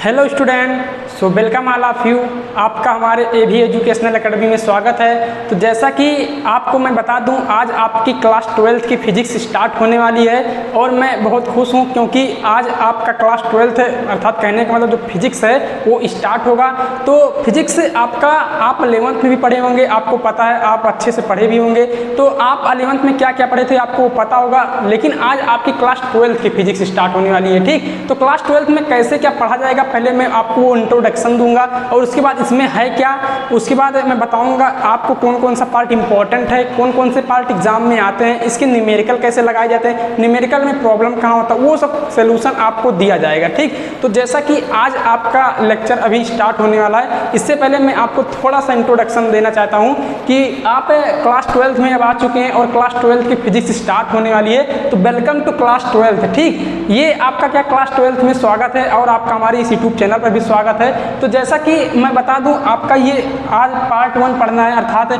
Hello student, so welcome all of you. आपका हमारे एवी educational academy में स्वागत है। तो जैसा कि आपको मैं बता दूं, आज आपकी क्लास 12th की फिजिक्स स्टार्ट होने वाली है और मैं बहुत खुश हूं क्योंकि आज आपका क्लास 12th है, अर्थात कहने का मतलब जो फिजिक्स है वो स्टार्ट होगा। तो फिजिक्स आपका आप 11th में भी पढ़े होंगे, आपको पता है, आप अच्छे से पढ़े भी होंगे। तो आप 11th में क्या क्या पढ़े थे आपको पता होगा, लेकिन आज आपकी क्लास 12th की फिजिक्स स्टार्ट होने वाली है। ठीक, तो क्लास 12th में कैसे क्या पढ़ा जाएगा, पहले मैं आपको वो इंट्रोडक्शन दूंगा और उसके बाद इसमें है क्या, उसके बाद मैं बताऊंगा आपको कौन कौन सा पार्ट इंपॉर्टेंट है, कौन कौन से पार्ट एग्जाम में आते हैं, इसके न्यूमेरिकल कैसे लगाए जाते हैं, न्यूमेरिकल में प्रॉब्लम कहाँ होता है, वो सब सोल्यूशन आपको दिया जाएगा। ठीक, तो जैसा कि आज आपका लेक्चर अभी स्टार्ट होने वाला है, इससे पहले मैं आपको थोड़ा सा इंट्रोडक्शन देना चाहता हूँ कि आप क्लास 12th में अब आ चुके हैं और क्लास 12th की फिजिक्स स्टार्ट होने वाली है। तो वेलकम टू क्लास 12th। ठीक, ये आपका क्या क्लास 12th में स्वागत है और आपका हमारे इस यूट्यूब चैनल पर भी स्वागत है। तो जैसा कि मैं बता दूं, आपका ये आज पार्ट 1 पढ़ना है, अर्थात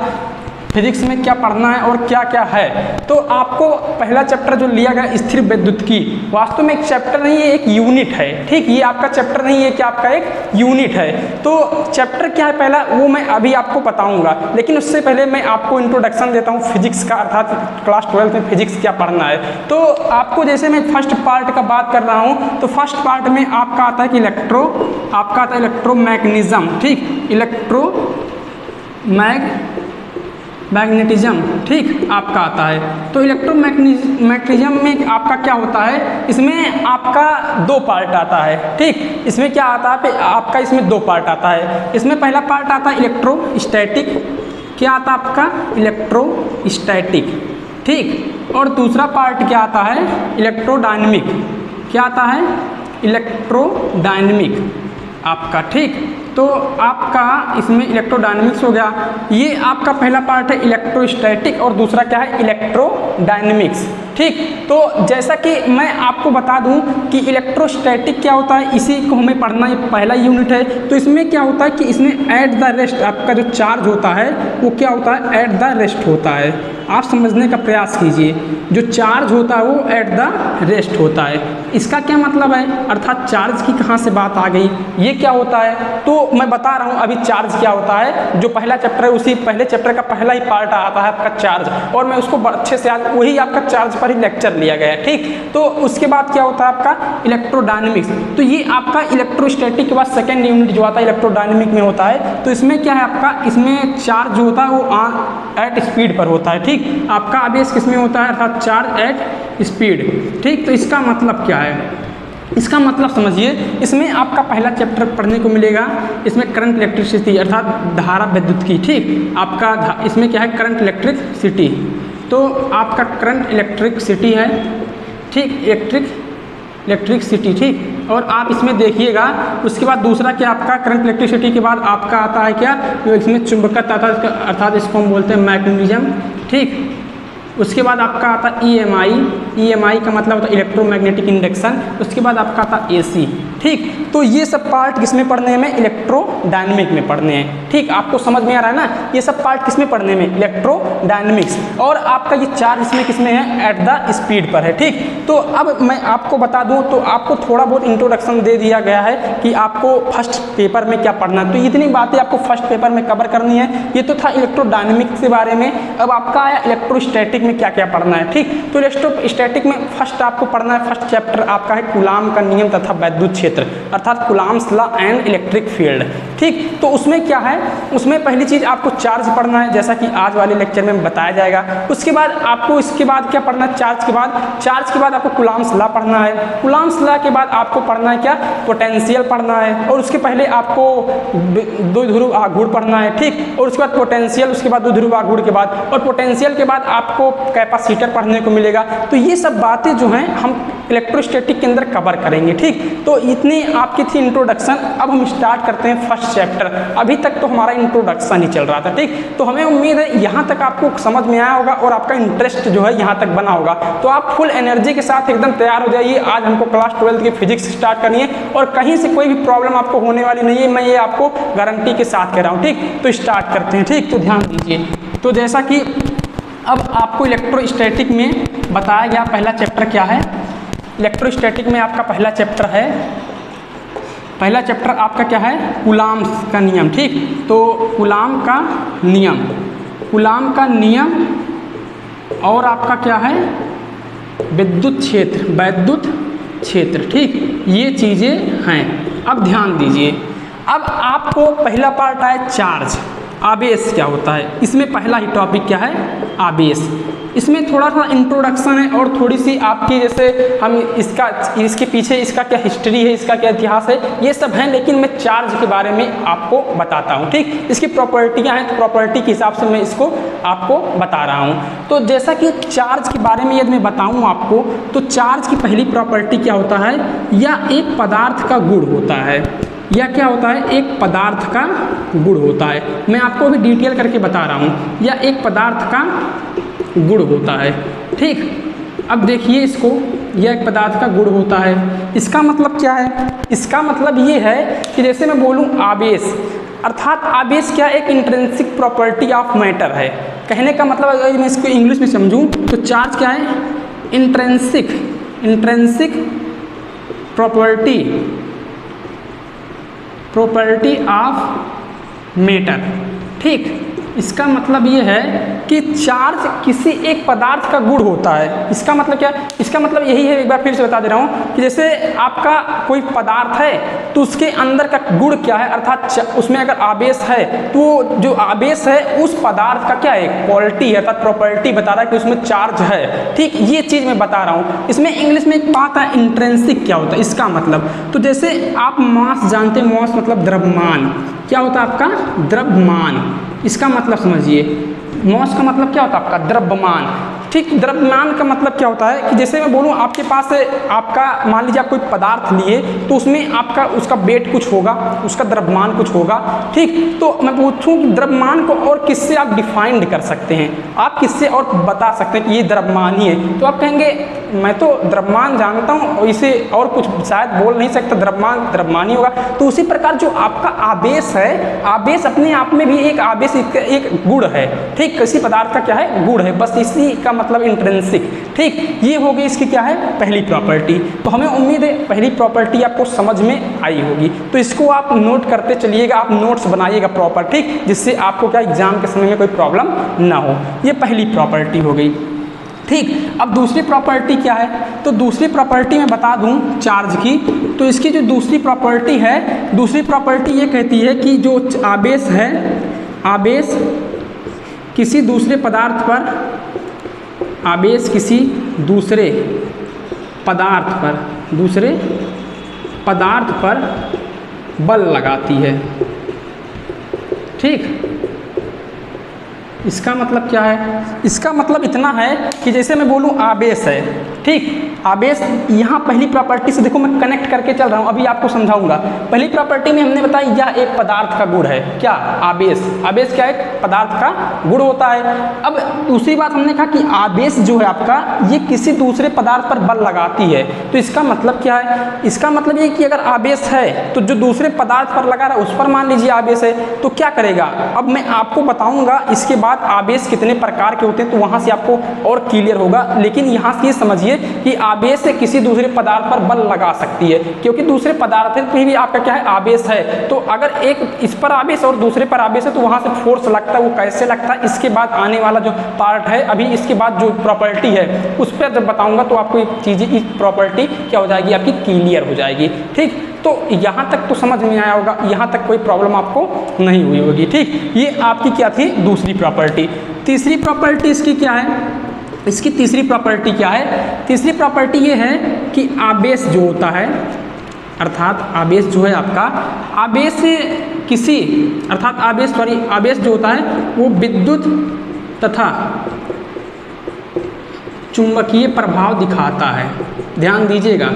फिजिक्स में क्या पढ़ना है और क्या क्या है। तो आपको पहला चैप्टर जो लिया गया स्थिर विद्युत्की, वास्तव में एक चैप्टर नहीं है, एक यूनिट है। ठीक, ये आपका चैप्टर नहीं है कि आपका एक यूनिट है। तो चैप्टर क्या है पहला, वो मैं अभी आपको बताऊंगा, लेकिन उससे पहले मैं आपको इंट्रोडक्शन देता हूँ फिजिक्स का, अर्थात क्लास 12th में फिजिक्स क्या पढ़ना है। तो आपको जैसे मैं फर्स्ट पार्ट का बात कर रहा हूँ, तो फर्स्ट पार्ट में आपका आता है कि आपका आता है इलेक्ट्रोमैग्नेटिज्म। ठीक, मैग्नेटिज्म, ठीक, आपका आता है। तो इलेक्ट्रोमैग्नेटिज्म में आपका क्या होता है, इसमें आपका 2 पार्ट आता है। ठीक, इसमें क्या आता है आपका, इसमें 2 पार्ट आता है। इसमें पहला पार्ट आता है इलेक्ट्रोस्टैटिक, क्या आता है आपका इलेक्ट्रोस्टैटिक। ठीक, और दूसरा पार्ट क्या आता है इलेक्ट्रोडायनेमिक, क्या आता है इलेक्ट्रोडायनेमिक आपका। ठीक, तो आपका इसमें इलेक्ट्रोडायनेमिक्स हो गया, ये आपका पहला पार्ट है इलेक्ट्रोस्टैटिक और दूसरा क्या है इलेक्ट्रोडायनेमिक्स। ठीक, तो जैसा कि मैं आपको बता दूं कि इलेक्ट्रोस्टैटिक क्या होता है, इसी को हमें पढ़ना, ये पहला यूनिट है। तो इसमें क्या होता है कि इसमें एट द रेस्ट आपका जो चार्ज होता है वो क्या होता है, एट द रेस्ट होता है। आप समझने का प्रयास कीजिए, जो चार्ज होता है वो एट द रेस्ट होता है। इसका क्या मतलब है, अर्थात चार्ज की कहाँ से बात आ गई, ये क्या होता है, तो मैं बता रहा हूँ अभी चार्ज क्या होता है। जो पहला चैप्टर है उसी पहले चैप्टर का पहला ही पार्ट आता है आपका चार्ज, और मैं उसको अच्छे से आज वही आपका चार्ज पर ही लेक्चर लिया गया है। ठीक, तो उसके बाद क्या होता है आपका इलेक्ट्रोडायनेमिक्स। तो ये आपका इलेक्ट्रोस्टैटिक के बाद सेकेंड यूनिट जो आता है इलेक्ट्रोडायनेमिक में होता है। तो इसमें क्या है आपका, इसमें चार्ज जो होता है वो एट स्पीड पर होता है। ठीक, आपका आवेश किस में होता है, अर्थात चार्ज एट स्पीड। ठीक, तो इसका मतलब क्या है, इसका मतलब समझिए, इसमें आपका पहला चैप्टर पढ़ने को मिलेगा, इसमें करंट इलेक्ट्रिसिटी अर्थात धारा विद्युत की। ठीक, आपका इसमें क्या है करंट इलेक्ट्रिसिटी, तो आपका करंट इलेक्ट्रिसिटी है। ठीक, इलेक्ट्रिसिटी। ठीक, और आप इसमें देखिएगा, उसके बाद दूसरा क्या आपका करंट इलेक्ट्रिसिटी के बाद आपका आता है क्या, इसमें चुंबकत्व आता है, अर्थात इसको हम बोलते हैं मैग्नेटिज्म। ठीक, उसके बाद आपका आता है EMI का मतलब होता है इलेक्ट्रोमैग्नेटिक इंडक्शन। उसके बाद आपका आता है AC। ठीक, तो ये सब पार्ट किसमें पढ़ने में, इलेक्ट्रोडायनेमिक में पढ़ने हैं। ठीक, आपको समझ में आ रहा है ना, ये सब पार्ट किसमें पढ़ने में, इलेक्ट्रोडायनेमिक्स। और आपका ये चार्ज इसमें किसमें है, एट द स्पीड पर है। ठीक, तो अब मैं आपको बता दूं, तो आपको थोड़ा बहुत इंट्रोडक्शन दे दिया गया है कि आपको फर्स्ट पेपर में क्या पढ़ना है। तो इतनी बातें आपको फर्स्ट पेपर में कवर करनी है। ये तो था इलेक्ट्रोडायनेमिक्स के बारे में। अब आपका आया इलेक्ट्रोस्टैटिक में क्या क्या पढ़ना है। ठीक, तो इलेक्ट्रोस्टैटिक में फर्स्ट आपको पढ़ना है, फर्स्ट चैप्टर आपका है कूलाम का नियम तथा विद्युत क्षेत्र, अर्थात coulombs law and electric field. ठीक, तो उसमें क्या है, उसमें पहली चीज आपको चार्ज पढ़ना है, जैसा कि आज वाले लेक्चर में बताया जाएगा। उसके बाद आपको इसके बाद क्या पढ़ना है, चार्ज के बाद आपको कूलाम्स लॉ पढ़ना है। कूलाम्स लॉ के बाद आपको पढ़ना है क्या, पोटेंशियल पढ़ना है, और उसके पहले आपको द्विध्रुव आघूर्ण पढ़ना है। ठीक, और उसके बाद पोटेंशियल, उसके बाद द्विध्रुव आघूर्ण के बाद, और पोटेंशियल के बाद आपको कैपेसिटर पढ़ने को मिलेगा। तो ये सब बातें जो हैं हम इलेक्ट्रोस्टैटिक के अंदर कवर करेंगे। ठीक, तो इतनी आपकी थी इंट्रोडक्शन। अब हम स्टार्ट करते हैं फर्स्ट चैप्टर। अभी तक तो हमारा इंट्रोडक्शन ही चल रहा था। ठीक, तो हमें उम्मीद है यहाँ तक आपको समझ में आया होगा और आपका इंटरेस्ट जो है यहाँ तक बना होगा। तो आप फुल एनर्जी के साथ एकदम तैयार हो जाइए। आज हमको क्लास 12th की फिजिक्स स्टार्ट करनी है और कहीं से कोई भी प्रॉब्लम आपको होने वाली नहीं है, मैं ये आपको गारंटी के साथ कह रहा हूँ। ठीक, तो स्टार्ट करते हैं। ठीक, तो ध्यान दीजिए। तो जैसा कि अब आपको इलेक्ट्रोस्टैटिक में बताया गया पहला चैप्टर क्या है, इलेक्ट्रोस्टैटिक में आपका पहला चैप्टर है पहला चैप्टर आपका क्या है, कूलाम का नियम। ठीक, तो कूलाम का नियम, कूलाम का नियम और आपका क्या है, विद्युत क्षेत्र, वैद्युत क्षेत्र। ठीक, ये चीज़ें हैं। अब ध्यान दीजिए, अब आपको पहला पार्ट आया चार्ज, आवेश क्या होता है। इसमें पहला ही टॉपिक क्या है, आवेश। इसमें थोड़ा सा इंट्रोडक्शन है और थोड़ी सी आपकी, जैसे हम इसके पीछे इसका क्या हिस्ट्री है, इसका क्या इतिहास है, ये सब है, लेकिन मैं चार्ज के बारे में आपको बताता हूँ। ठीक, इसकी प्रॉपर्टियाँ हैं, तो प्रॉपर्टी के हिसाब से मैं इसको आपको बता रहा हूँ। तो जैसा कि चार्ज के बारे में यदि मैं बताऊँ आपको, तो चार्ज की पहली प्रॉपर्टी क्या होता है, या एक पदार्थ का गुण होता है, या क्या होता है, एक पदार्थ का गुण होता है। मैं आपको अभी डिटेल करके बता रहा हूँ, या एक पदार्थ का गुण होता है। ठीक, अब देखिए इसको, यह एक पदार्थ का गुण होता है। इसका मतलब क्या है, इसका मतलब ये है कि जैसे मैं बोलूँ आवेश, अर्थात आवेश क्या, एक इंट्रिंसिक प्रॉपर्टी ऑफ मैटर है। कहने का मतलब अगर मैं इसको इंग्लिश में समझूँ तो चार्ज क्या है, इंट्रिंसिक प्रॉपर्टी ऑफ मैटर। ठीक, इसका मतलब ये है कि चार्ज किसी एक पदार्थ का गुण होता है। इसका मतलब क्या है, इसका मतलब यही है, एक बार फिर से बता दे रहा हूँ कि जैसे आपका कोई पदार्थ है तो उसके अंदर का गुण क्या है, अर्थात उसमें अगर आवेश है तो जो आवेश है उस पदार्थ का क्या है, क्वालिटी है, अर्थात प्रॉपर्टी बता रहा है कि उसमें चार्ज है। ठीक, ये चीज़ मैं बता रहा हूँ। इसमें इंग्लिश में एक बात है, इंट्रिंसिक क्या होता है, इसका मतलब, तो जैसे आप मास जानते हैं, मास मतलब द्रव्यमान, क्या होता है आपका, द्रव्यमान। इसका मतलब समझिए, मॉस का मतलब क्या होता है आपका, द्रव्यमान। ठीक, द्रव्यमान का मतलब क्या होता है कि जैसे मैं बोलूँ आपके पास आपका, मान लीजिए आप कोई पदार्थ लिए तो उसमें आपका उसका वेट कुछ होगा, उसका द्रव्यमान कुछ होगा। ठीक, तो मैं पूछूं कि द्रव्यमान को और किससे आप डिफाइंड कर सकते हैं, आप किससे और बता सकते हैं कि ये द्रव्यमान ही है, तो आप कहेंगे मैं तो द्रव्यमान जानता हूँ और इसे और कुछ शायद बोल नहीं सकता, द्रव्यमान ही होगा। तो उसी प्रकार जो आपका आवेश है, आवेश अपने आप में भी एक आवेश, एक गुण है। ठीक, किसी पदार्थ का क्या है, गुण है, बस इसी का मतलब इंट्रिंसिक। ठीक, ये हो गई इसकी क्या है, पहली प्रॉपर्टी। तो हमें उम्मीद है पहली प्रॉपर्टी आपको समझ में आई होगी, तो इसको आप नोट करते चलिएगा, आप नोट्स बनाइएगा प्रॉपर। ठीक, जिससे आपको क्या एग्जाम के समय में कोई प्रॉब्लम ना हो। ये पहली प्रॉपर्टी हो गई। ठीक, अब दूसरी प्रॉपर्टी क्या है, तो दूसरी प्रॉपर्टी मैं बता दूं चार्ज की, तो इसकी जो दूसरी प्रॉपर्टी है, दूसरी प्रॉपर्टी ये कहती है कि जो आवेश है, आवेश किसी दूसरे पदार्थ पर, आवेश किसी दूसरे पदार्थ पर बल लगाती है। ठीक, इसका मतलब क्या है, इसका मतलब इतना है कि जैसे मैं बोलूँ आवेश है। ठीक, आवेश, यहाँ पहली प्रॉपर्टी से देखो मैं कनेक्ट करके चल रहा हूँ, अभी आपको समझाऊंगा। पहली प्रॉपर्टी में हमने बताया यह एक पदार्थ का गुण है, क्या, आवेश। आवेश क्या है, पदार्थ का गुण होता है। अब दूसरी बात हमने कहा कि आवेश जो है आपका, ये किसी दूसरे पदार्थ पर बल लगाती है। तो इसका मतलब क्या है, इसका मतलब ये कि अगर आवेश है तो जो दूसरे पदार्थ पर लगा रहा है उस पर मान लीजिए आवेश है, तो क्या करेगा, अब मैं आपको बताऊंगा इसके बाद आवेश कितने प्रकार के होते हैं, तो वहां से आपको और क्लियर होगा। लेकिन यहाँ से समझिए कि आवेश से किसी दूसरे पदार्थ पर बल लगा सकती है, क्योंकि दूसरे पदार्थ पे भी आपका क्या है, आवेश है। तो अगर एक इस पर आवेश और दूसरे पर आवेश है तो वहां से फोर्स लगता है। वो कैसे लगता है, इसके बाद आने वाला जो पार्ट है, अभी इसके बाद जो प्रॉपर्टी है उस पर जब बताऊंगा तो आपको एक चीज़, इस प्रॉपर्टी क्या हो जाएगी, आपकी क्लियर हो जाएगी। ठीक, तो यहाँ तक तो समझ में आया होगा, यहाँ तक कोई प्रॉब्लम आपको नहीं हुई होगी। ठीक, ये आपकी क्या थी, दूसरी प्रॉपर्टी। तीसरी प्रॉपर्टी इसकी क्या है, इसकी तीसरी प्रॉपर्टी क्या है, तीसरी प्रॉपर्टी ये है कि आवेश जो होता है, अर्थात आवेश जो है आपका, आवेश किसी, अर्थात आवेश जो होता है वो विद्युत तथा चुंबकीय प्रभाव दिखाता है। ध्यान दीजिएगा,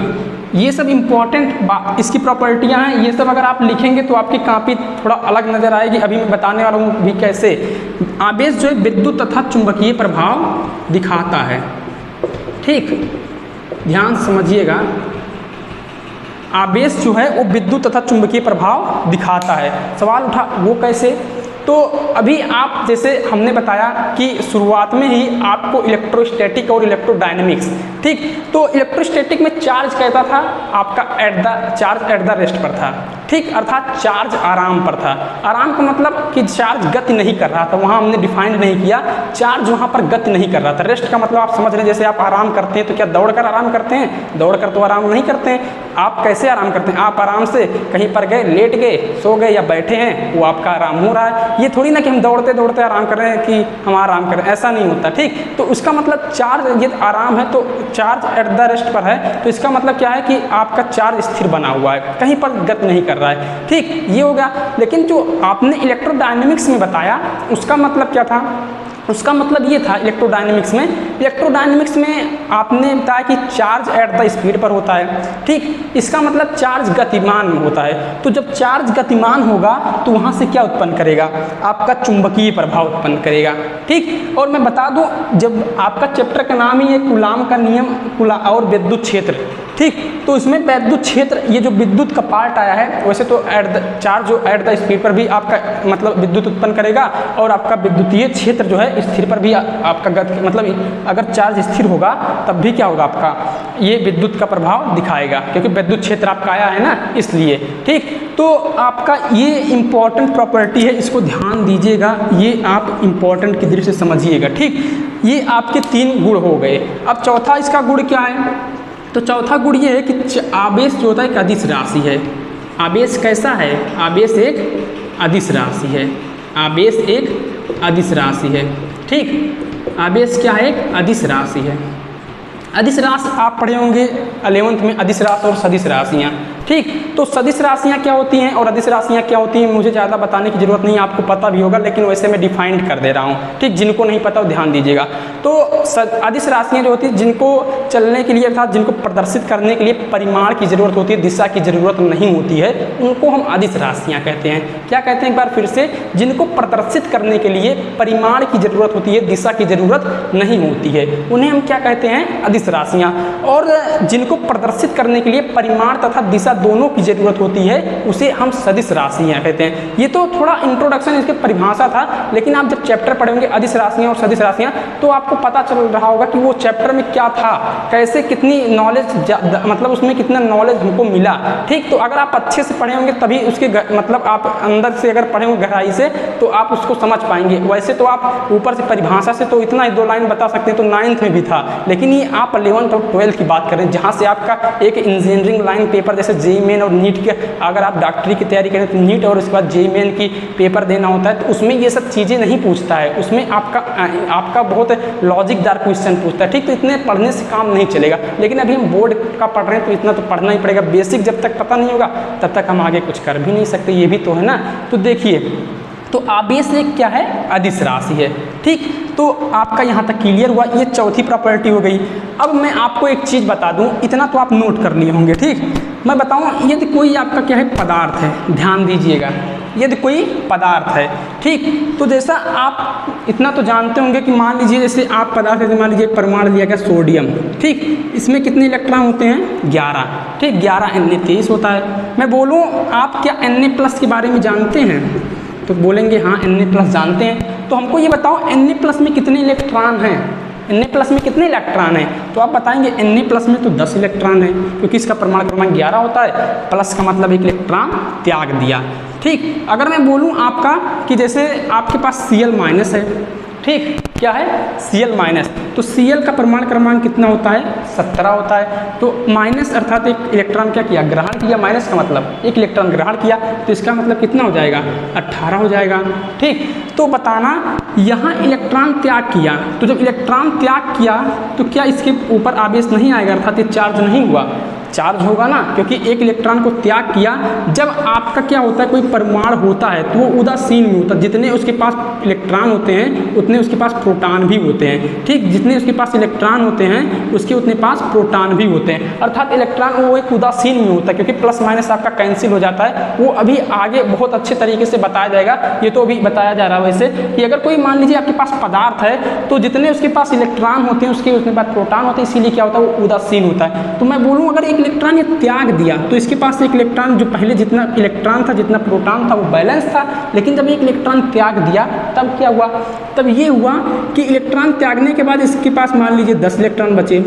ये सब इम्पॉर्टेंट इसकी प्रॉपर्टियां हैं। ये सब अगर आप लिखेंगे तो आपकी कॉपी थोड़ा अलग नज़र आएगी। अभी मैं बताने वाला हूँ भी कैसे। आवेश जो है विद्युत तथा चुंबकीय प्रभाव दिखाता है। ठीक, ध्यान समझिएगा, आवेश जो है वो विद्युत तथा चुंबकीय प्रभाव दिखाता है। सवाल उठा वो कैसे, तो अभी आप जैसे हमने बताया कि शुरुआत में ही आपको इलेक्ट्रोस्टैटिक और इलेक्ट्रोडायनेमिक्स, ठीक, तो इलेक्ट्रोस्टैटिक में चार्ज कहता था आपका चार्ज एट द रेस्ट पर था, ठीक, अर्थात चार्ज आराम पर था। आराम का मतलब कि चार्ज गति नहीं कर रहा था, वहाँ हमने डिफाइंड नहीं किया, चार्ज वहाँ पर गति नहीं कर रहा था। रेस्ट का मतलब आप समझ रहे हैं, जैसे आप आराम करते हैं तो क्या दौड़कर आराम करते हैं? दौड़कर तो आराम नहीं करते हैं। आप कैसे आराम करते हैं? आप आराम से कहीं पर गए, लेट गए, सो गए या बैठे हैं, वो आपका आराम हो रहा है। ये थोड़ी ना कि हम दौड़ते दौड़ते आराम कर रहे हैं कि हम आराम कर रहे हैं, ऐसा नहीं होता। ठीक, तो उसका मतलब चार्ज, ये आराम है तो चार्ज एट द रेस्ट पर है, तो इसका मतलब क्या है कि आपका चार्ज स्थिर बना हुआ है, कहीं पर गति नहीं कर रहा है। ठीक, ये हो गया। लेकिन जो आपने इलेक्ट्रोडायनेमिक्स में बताया उसका मतलब क्या था? उसका मतलब ये था इलेक्ट्रोडायनेमिक्स में आपने बताया कि चार्ज एट द स्पीड पर होता है। ठीक, इसका मतलब चार्ज गतिमान होता है। तो जब चार्ज गतिमान होगा तो वहाँ से क्या उत्पन्न करेगा? आपका चुंबकीय प्रभाव उत्पन्न करेगा। ठीक, और मैं बता दूं, जब आपका चैप्टर का नाम ही है कूलाम का नियम और विद्युत क्षेत्र, ठीक, तो इसमें विद्युत क्षेत्र, ये जो विद्युत का पार्ट आया है, वैसे तो चार्ज जो एट द स्पीड पर भी आपका मतलब विद्युत उत्पन्न करेगा, और आपका विद्युतीय क्षेत्र जो है स्थिर पर भी आपका मतलब अगर चार्ज स्थिर होगा तब भी क्या होगा? आपका ये विद्युत का प्रभाव दिखाएगा, क्योंकि विद्युत क्षेत्र आपका आया है ना, इसलिए। ठीक, तो आपका ये इम्पॉर्टेंट प्रॉपर्टी है, इसको ध्यान दीजिएगा, ये आप इम्पॉर्टेंट की दृष्टि से समझिएगा। ठीक, ये आपके 3 गुण हो गए। अब चौथा इसका गुण क्या है? तो चौथा गुण ये है कि आवेश जो होता है एक अदिश राशि है। आवेश कैसा है? आवेश एक अदिश राशि है। आवेश एक अदिश राशि है। ठीक, आवेश क्या है? एक अदिश राशि है। अदिश राशि आप पढ़े होंगे 11th में, अदिश राशि और सदिश राशियाँ। ठीक, तो सदिश राशियाँ क्या होती हैं और अदिश राशियाँ क्या होती हैं, मुझे ज़्यादा बताने की ज़रूरत नहीं, आपको पता भी होगा, लेकिन वैसे मैं डिफाइंड कर दे रहा हूँ। ठीक, जिनको नहीं पता वो ध्यान दीजिएगा। तो अदिश राशियाँ जो होती हैं, जिनको चलने के लिए अर्थात जिनको प्रदर्शित करने के लिए परिमाण की ज़रूरत होती है, दिशा की ज़रूरत नहीं होती है, उनको हम अदिश राशियाँ कहते हैं। क्या कहते हैं एक बार फिर से? जिनको प्रदर्शित करने के लिए परिमाण की ज़रूरत होती है, दिशा की ज़रूरत नहीं होती है, उन्हें हम क्या कहते हैं? अदिश राशियाँ। और जिनको प्रदर्शित करने के लिए परिमाण तथा दिशा दोनों की जरूरत होती है, उसे हम सदिश राशियाँ कहते हैं। ये तो थोड़ा इंट्रोडक्शन, इसकी परिभाषा था, लेकिन आप जब चैप्टर पढ़ेंगे अदिश राशियाँ और सदिश राशियाँ, तो आपको पता चल रहा होगा कि वो चैप्टर में क्या था, कैसे, कितनी नॉलेज, मतलब उसमें कितना नॉलेज हमको मिला। ठीक, तो अगर आप अच्छे से पढ़े होंगे तभी उसके मतलब आप अंदर से अगर पढ़े होंगे गहराई से, तो आप उसको समझ पाएंगे। वैसे तो आप ऊपर से परिभाषा से तो इतना ही 2 लाइन बता सकते हैं, तो 9th में भी था, लेकिन ये आप 11th और 12th की बात करें, जहाँ से आपका एक इंजीनियरिंग लाइन पेपर जैसे जेईई मेन और नीट के, अगर आप डॉक्टरी की तैयारी करें तो नीट और उसके बाद जेईई मेन की पेपर देना होता है, तो उसमें ये सब चीज़ें नहीं पूछता है, उसमें आपका बहुत लॉजिकदार क्वेश्चन पूछता है। ठीक, तो इतने पढ़ने से काम नहीं चलेगा, लेकिन अभी हम बोर्ड का पढ़ रहे हैं तो इतना तो पढ़ना ही पड़ेगा। बेसिक जब तक पता नहीं होगा तब तक हम आगे कुछ कर भी नहीं सकते, ये भी तो है ना। तो देखिए, तो आवेश एक क्या है? अदिश राशि है। ठीक, तो आपका यहाँ तक क्लियर हुआ, ये चौथी प्रॉपर्टी हो गई। अब मैं आपको एक चीज़ बता दूँ, इतना तो आप नोट कर लिए होंगे। ठीक, मैं बताऊँ, यदि कोई आपका क्या है? पदार्थ है, ध्यान दीजिएगा, यदि कोई पदार्थ है, ठीक, तो जैसा आप इतना तो जानते होंगे कि मान लीजिए जैसे आप पदार्थ, जैसे मान लीजिए परमाणु लिया गया सोडियम, ठीक, इसमें कितने इलेक्ट्रॉन होते हैं? 11। ठीक, 11 Na23 होता है। मैं बोलूँ आप क्या Na+ के बारे में जानते हैं? तो बोलेंगे हाँ Na+ जानते हैं। तो हमको ये बताओ Na+ में कितने इलेक्ट्रॉन हैं? Na+ में कितने इलेक्ट्रॉन हैं? तो आप बताएंगे Na+ में तो 10 इलेक्ट्रॉन हैं, क्योंकि इसका परमाणु क्रमांक 11 होता है, प्लस का मतलब 1 इलेक्ट्रॉन त्याग दिया। ठीक, अगर मैं बोलूँ आपका कि जैसे आपके पास Cl- है, ठीक, क्या है? Cl-, तो Cl का परमाणु क्रमांक कितना होता है? 17 होता है। तो माइनस अर्थात 1 इलेक्ट्रॉन क्या किया? ग्रहण किया। माइनस का मतलब 1 इलेक्ट्रॉन ग्रहण किया, तो इसका मतलब कितना हो जाएगा? 18 हो जाएगा। ठीक, तो बताना यहाँ इलेक्ट्रॉन त्याग किया, तो जब इलेक्ट्रॉन त्याग किया तो क्या इसके ऊपर आवेश नहीं आएगा, अर्थात ये चार्ज नहीं हुआ? चार्ज होगा ना, क्योंकि 1 इलेक्ट्रॉन को त्याग किया। जब आपका क्या होता है, कोई परमाणु होता है तो वो उदासीन में होता है, जितने उसके पास इलेक्ट्रॉन होते हैं उतने उसके पास प्रोटॉन भी होते हैं। ठीक, जितने उसके पास इलेक्ट्रॉन होते हैं उसके उतने पास प्रोटॉन भी होते हैं, अर्थात इलेक्ट्रॉन वो एक उदासीन में होता है, क्योंकि प्लस माइनस आपका कैंसिल हो जाता है। वो अभी आगे बहुत अच्छे तरीके से बताया जाएगा, ये तो अभी बताया जा रहा है वैसे कि अगर कोई मान लीजिए आपके पास पदार्थ है तो जितने उसके पास इलेक्ट्रॉन होते हैं उसके उतने पास प्रोटॉन होते हैं, इसीलिए क्या होता है? वो उदासीन होता है। तो मैं बोलूँ अगर 1 इलेक्ट्रॉन ये त्याग दिया तो इसके पास 1 इलेक्ट्रॉन, जो पहले जितना इलेक्ट्रॉन था जितना प्रोटॉन था वो बैलेंस था, लेकिन जब 1 इलेक्ट्रॉन त्याग दिया तब क्या हुआ? तब ये हुआ कि इलेक्ट्रॉन त्यागने के बाद इसके पास मान लीजिए 10 इलेक्ट्रॉन बचे।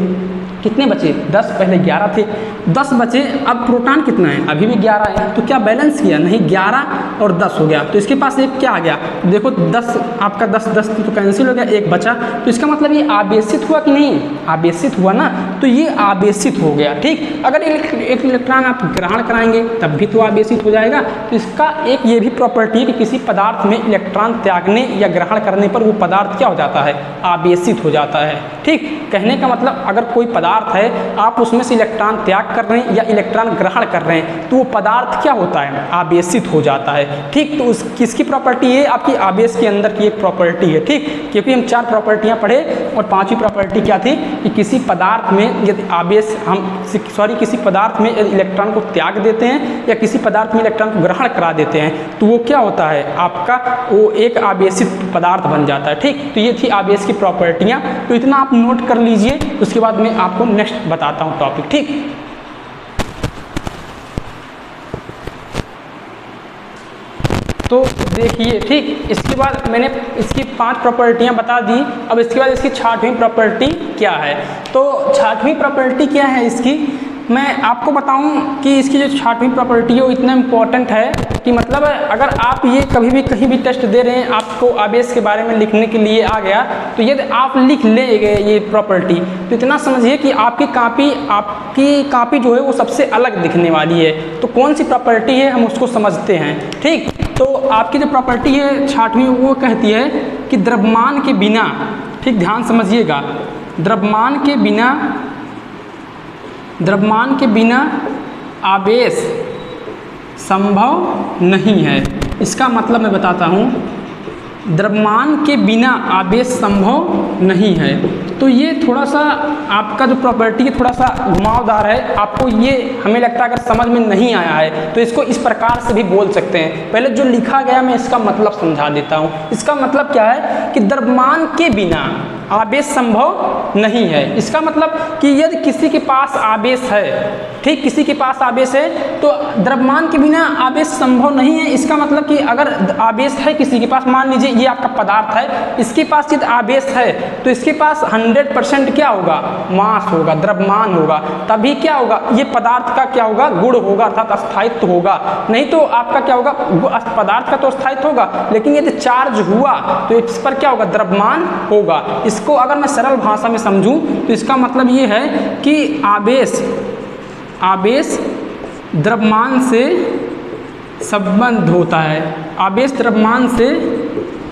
कितने बचे 10, पहले 11 थे, 10 बचे। अब प्रोटॉन कितना है, अभी भी 11 है, तो क्या बैलेंस किया, नहीं 11 और 10 हो गया, तो इसके पास एक क्या आ गया, देखो 10 आपका 10 तो कैंसिल हो गया, एक बचा, तो इसका मतलब ये आवेशित हुआ कि नहीं, आवेशित हुआ ना, तो ये आवेशित हो गया। ठीक, अगर एक इलेक्ट्रॉन आप ग्रहण कराएंगे तब भी तो आवेशित हो जाएगा। तो इसका एक ये भी प्रॉपर्टी है कि किसी पदार्थ में इलेक्ट्रॉन त्यागने या ग्रहण करने पर वो पदार्थ क्या हो जाता है, आवेशित हो जाता है। ठीक, कहने का मतलब अगर कोई पदार्थ है, आप उसमें से इलेक्ट्रॉन त्याग कर रहे हैं या इलेक्ट्रॉन ग्रहण कर रहे हैं, तो वो पदार्थ क्या होता है, आवेशित हो जाता है। ठीक, तो उस किसकी प्रॉपर्टी है, आपकी आवेश के अंदर की एक प्रॉपर्टी है। ठीक, क्योंकि हम 4 प्रॉपर्टियां पढ़े और 5वीं प्रॉपर्टी क्या थी कि किसी पदार्थ में यदि आवेश किसी पदार्थ में इलेक्ट्रॉन को त्याग देते हैं या किसी पदार्थ में इलेक्ट्रॉन को ग्रहण करा देते हैं, तो वो क्या होता है, आपका वो एक आवेशित पदार्थ बन जाता है। ठीक, तो ये थी आवेश की प्रॉपर्टियां, तो इतना आप नोट कर लीजिए, उसके बाद मैं आपको नेक्स्ट बताता हूँ टॉपिक। ठीक, तो देखिए, ठीक, इसके बाद मैंने इसकी 5 प्रॉपर्टियां बता दी। अब इसके बाद इसकी 6वीं प्रॉपर्टी क्या है, तो 6वीं प्रॉपर्टी क्या है इसकी, मैं आपको बताऊं कि इसकी जो 6वीं प्रॉपर्टी है वो इतना इम्पोर्टेंट है कि मतलब अगर आप ये कभी भी कहीं भी टेस्ट दे रहे हैं, आपको आवेश के बारे में लिखने के लिए आ गया, तो यदि आप लिख ले गए ये प्रॉपर्टी, तो इतना समझिए कि आपकी कॉपी जो है वो सबसे अलग दिखने वाली है। तो कौन सी प्रॉपर्टी है हम उसको समझते हैं। ठीक, तो आपकी जो प्रॉपर्टी है 6वीं, वो कहती है कि द्रव्यमान के बिना, ठीक ध्यान समझिएगा, द्रव्यमान के बिना आवेश संभव नहीं है। इसका मतलब मैं बताता हूँ, द्रव्यमान के बिना आवेश संभव नहीं है। तो ये थोड़ा सा आपका जो प्रॉपर्टी है थोड़ा सा घुमावदार है, आपको ये हमें लगता है अगर समझ में नहीं आया है तो इसको इस प्रकार से भी बोल सकते हैं। पहले जो लिखा गया मैं इसका मतलब समझा देता हूँ। इसका मतलब क्या है कि द्रव्यमान के बिना आवेश संभव नहीं है। इसका मतलब कि यदि किसी के पास आवेश है, ठीक, किसी के पास आवेश है तो द्रव्यमान के बिना आवेश संभव नहीं है। इसका मतलब कि अगर आवेश है किसी के पास, मान लीजिए ये आपका पदार्थ है, इसके पास यदि आवेश है तो इसके पास 100% क्या होगा, मास होगा, द्रव्यमान होगा, तभी क्या होगा, ये पदार्थ का क्या होगा, गुण होगा, अर्थात अस्थायित्व होगा। नहीं तो आपका क्या होगा, पदार्थ का तो अस्थायित्व होगा, लेकिन यदि चार्ज हुआ तो इस पर क्या होगा, द्रव्यमान होगा। इसको अगर मैं सरल भाषा में समझूं तो इसका मतलब ये है कि आवेश द्रव्यमान से संबद्ध होता है, आवेश द्रव्यमान से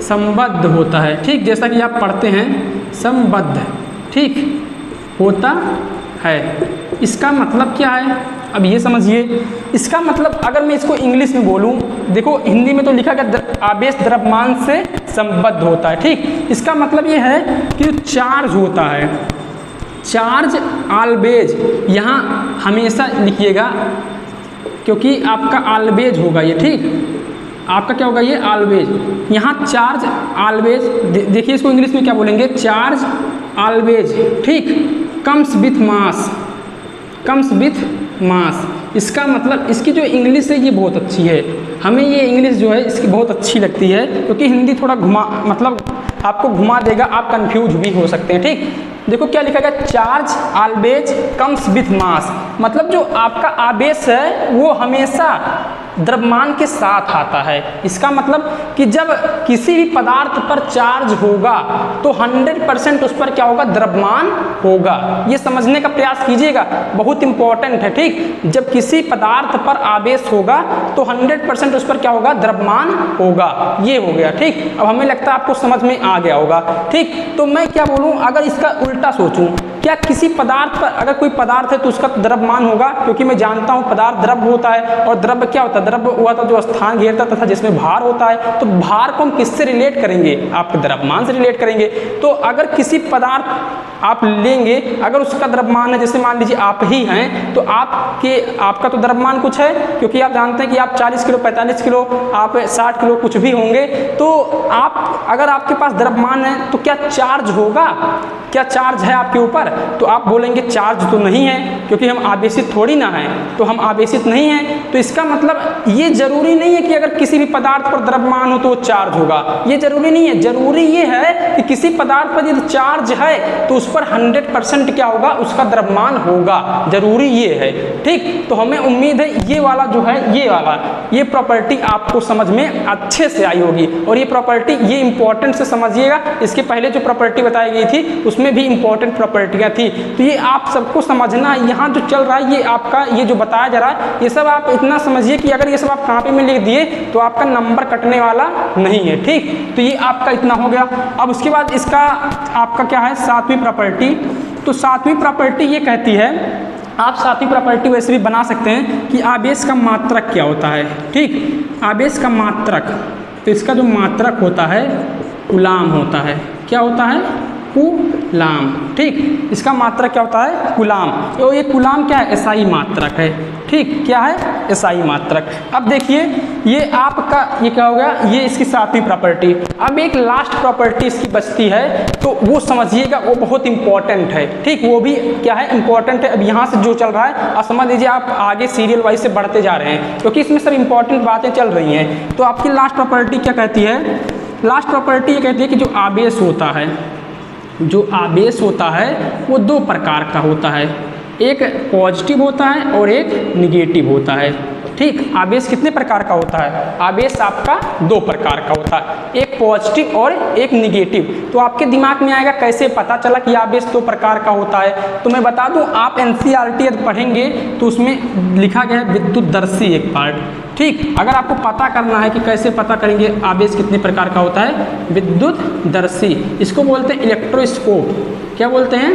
संबद्ध होता है। ठीक, जैसा कि आप पढ़ते हैं संबद्ध, ठीक, होता है। इसका मतलब क्या है, अब ये समझिए। इसका मतलब अगर मैं इसको इंग्लिश में बोलूं, देखो हिंदी में तो लिखा गया आवेश द्रव्यमान से संबद्ध होता है। ठीक, इसका मतलब ये है कि चार्ज होता है, चार्ज ऑलवेज, यहाँ हमेशा लिखिएगा क्योंकि आपका ऑलवेज होगा ये। ठीक, आपका क्या होगा, ये ऑलवेज, यहाँ चार्ज ऑलवेज, देखिए इसको इंग्लिश में क्या बोलेंगे, चार्ज ऑलवेज, ठीक, comes with mass, comes with mass. इसका मतलब इसकी जो इंग्लिश है ये बहुत अच्छी है, हमें ये इंग्लिश जो है इसकी बहुत अच्छी लगती है, क्योंकि हिंदी थोड़ा मतलब आपको घुमा देगा, आप कंफ्यूज भी हो सकते हैं। ठीक, देखो क्या लिखा गया, charge always comes with mass, मतलब जो आपका आवेश है वो हमेशा द्रव्यमान के साथ आता है। इसका मतलब कि जब किसी भी पदार्थ पर चार्ज होगा तो 100% उस पर क्या होगा, द्रव्यमान होगा। ये समझने का प्रयास कीजिएगा, बहुत इंपॉर्टेंट है। ठीक, जब किसी पदार्थ पर आवेश होगा तो 100% उस पर क्या होगा, द्रव्यमान होगा। ये हो गया। ठीक, अब हमें लगता है आपको समझ में आ गया होगा। ठीक, तो मैं क्या बोलूँ, अगर इसका उल्टा सोचूं, क्या किसी पदार्थ पर अगर कोई पदार्थ है तो उसका द्रव्यमान होगा, क्योंकि मैं जानता हूँ पदार्थ द्रव्य होता है, और द्रव्य क्या होता है, द्रव्य हुआ था जो स्थान घेरता तथा जिसमें भार होता है। तो भार को हम किससे रिलेट करेंगे, आपके द्रव्यमान से रिलेट करेंगे। तो अगर किसी पदार्थ आप लेंगे, अगर उसका द्रव्यमान है, जैसे मान लीजिए आप ही हैं, तो आपका तो द्रव्यमान कुछ है, क्योंकि आप जानते हैं कि आप 40 किलो, 45 किलो, आप 60 किलो कुछ भी होंगे। तो आप अगर आपके पास द्रव्यमान है तो क्या चार्ज होगा, क्या चार्ज है आपके ऊपर? तो आप बोलेंगे चार्ज तो नहीं है, क्योंकि हम आवेशित थोड़ी ना हैं, तो हम आवेशित नहीं हैं। तो इसका मतलब ये जरूरी नहीं है कि अगर किसी भी पदार्थ पर द्रव्यमान हो तो वो चार्ज होगा, ये जरूरी नहीं है। जरूरी ये है कि किसी पदार्थ पर यदि चार्ज है तो उस पर 100% क्या होगा, उसका द्रव्यमान होगा, जरूरी ये है। ठीक, तो हमें उम्मीद है ये वाला जो है, ये प्रॉपर्टी आपको समझ में अच्छे से आई होगी। और ये प्रॉपर्टी ये इंपॉर्टेंट से समझिएगा, इसके पहले जो प्रॉपर्टी बताई गई थी उसमें भी इंपॉर्टेंट प्रॉपर्टियां थी, तो ये आप सबको समझना। यहाँ जो चल रहा है ये आपका, ये जो बताया जा रहा है ये सब आप इतना समझिए कि अगर ये सब आप कॉपी में लिख दिए तो आपका नंबर कटने वाला नहीं है। ठीक, तो ये आपका इतना हो गया। अब उसके बाद इसका आपका क्या है, सातवीं प्रॉपर्टी। तो सातवीं प्रॉपर्टी ये कहती है, आप सातवीं प्रॉपर्टी वैसे भी बना सकते हैं कि आवेश का मात्रक क्या होता है। ठीक, आवेश का मात्रक, तो इसका जो मात्रक होता है कूलाम होता है। क्या होता है? कूलाम। ठीक, इसका मात्रक क्या होता है? कूलाम। तो ये कूलाम क्या है? एसआई मात्रक है। ठीक, क्या है? एसआई मात्रक। अब देखिए ये आपका ये क्या हो गया, ये इसकी सातवीं प्रॉपर्टी। अब एक लास्ट प्रॉपर्टी इसकी बचती है, तो वो समझिएगा, वो बहुत इंपॉर्टेंट है। ठीक, वो भी क्या है, इंपॉर्टेंट है। अब यहाँ से जो चल रहा है आप समझ लीजिए, आप आगे सीरियल वाइज से बढ़ते जा रहे हैं, क्योंकि इसमें सब इंपॉर्टेंट बातें चल रही हैं। तो आपकी लास्ट प्रॉपर्टी क्या कहती है? लास्ट प्रॉपर्टी ये कहती है कि जो आवेश होता है, जो आवेश होता है वो दो प्रकार का होता है, एक पॉजिटिव होता है और एक निगेटिव होता है। ठीक, आवेश कितने प्रकार का होता है? आवेश आपका दो प्रकार का होता है, एक पॉजिटिव और एक निगेटिव। तो आपके दिमाग में आएगा कैसे पता चला कि आवेश दो प्रकार का होता है? तो मैं बता दूं, आप एनसीईआरटी यदि पढ़ेंगे तो उसमें लिखा गया है विद्युतदर्शी एक पार्ट। ठीक, अगर आपको पता करना है कि कैसे पता करेंगे आवेश कितने प्रकार का होता है, विद्युतदर्शी, इसको बोलते हैं इलेक्ट्रोस्कोप। क्या बोलते हैं?